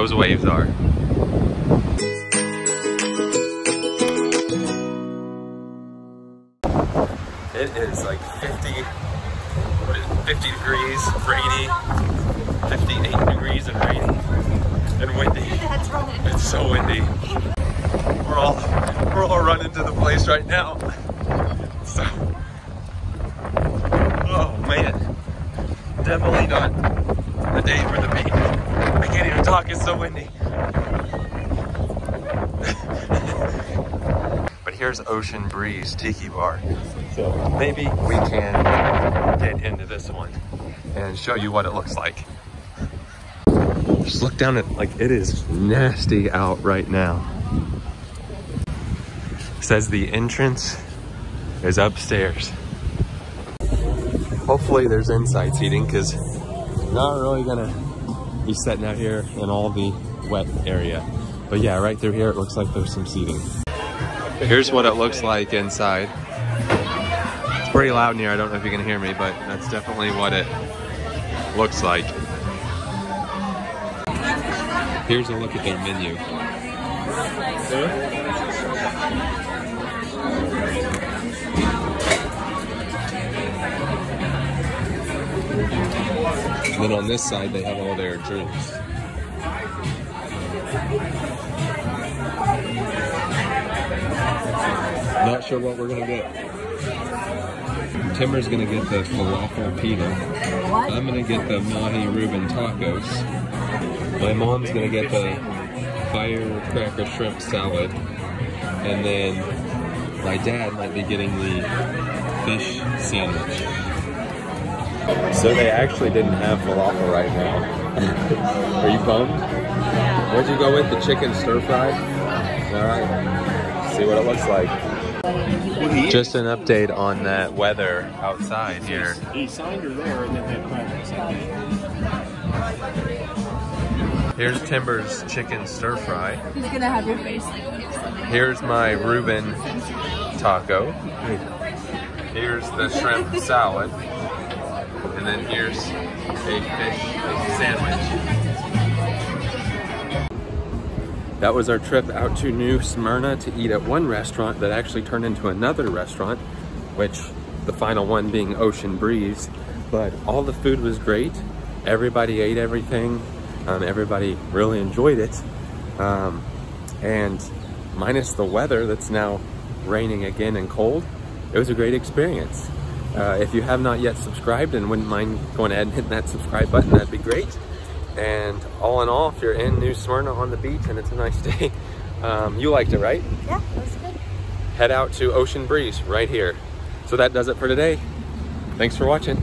those waves are. It is like 50 degrees, rainy, 58 degrees and rainy, and windy. It's so windy. We're all running to the place right now. So, oh man, definitely not a day for the beach. I can't even talk, it's so windy. But here's Ocean Breeze Tiki Bar. So maybe we can get into this one and show you what it looks like. Just look down at, like, it is nasty out right now. It says the entrance is upstairs. Hopefully there's inside seating, because I'm not really gonna be sitting out here in all the wet area. But yeah, right through here it looks like there's some seating. Here's what it looks like inside. It's pretty loud in here, I don't know if you can hear me, but that's definitely what it looks like. Here's a look at their menu. And then on this side, they have all their drinks. Not sure what we're gonna get. Timber's gonna get the falafel pita. I'm gonna get the mahi Reuben tacos. My mom's gonna get the firecracker shrimp salad. And then my dad might be getting the fish sandwich. So they actually didn't have falafel right now. Are you bummed? Yeah. What'd you go with? The chicken stir fry? All right. See what it looks like. Just an update on that weather outside here. He signed her there and then that private. Here's Timber's chicken stir fry. He's gonna have your face like this. Here's my Reuben taco. Here's the shrimp salad. And then here's a fish sandwich. That was our trip out to New Smyrna to eat at one restaurant that actually turned into another restaurant, which the final one being Ocean Breeze. But all the food was great. Everybody ate everything. Everybody really enjoyed it. And minus the weather that's now raining again and cold, it was a great experience. If you have not yet subscribed and wouldn't mind going ahead and hitting that subscribe button, that'd be great. And all in all, if you're in New Smyrna on the beach and it's a nice day, you liked it, right? Yeah, it was good. Head out to Ocean Breeze right here. So that does it for today. Thanks for watching.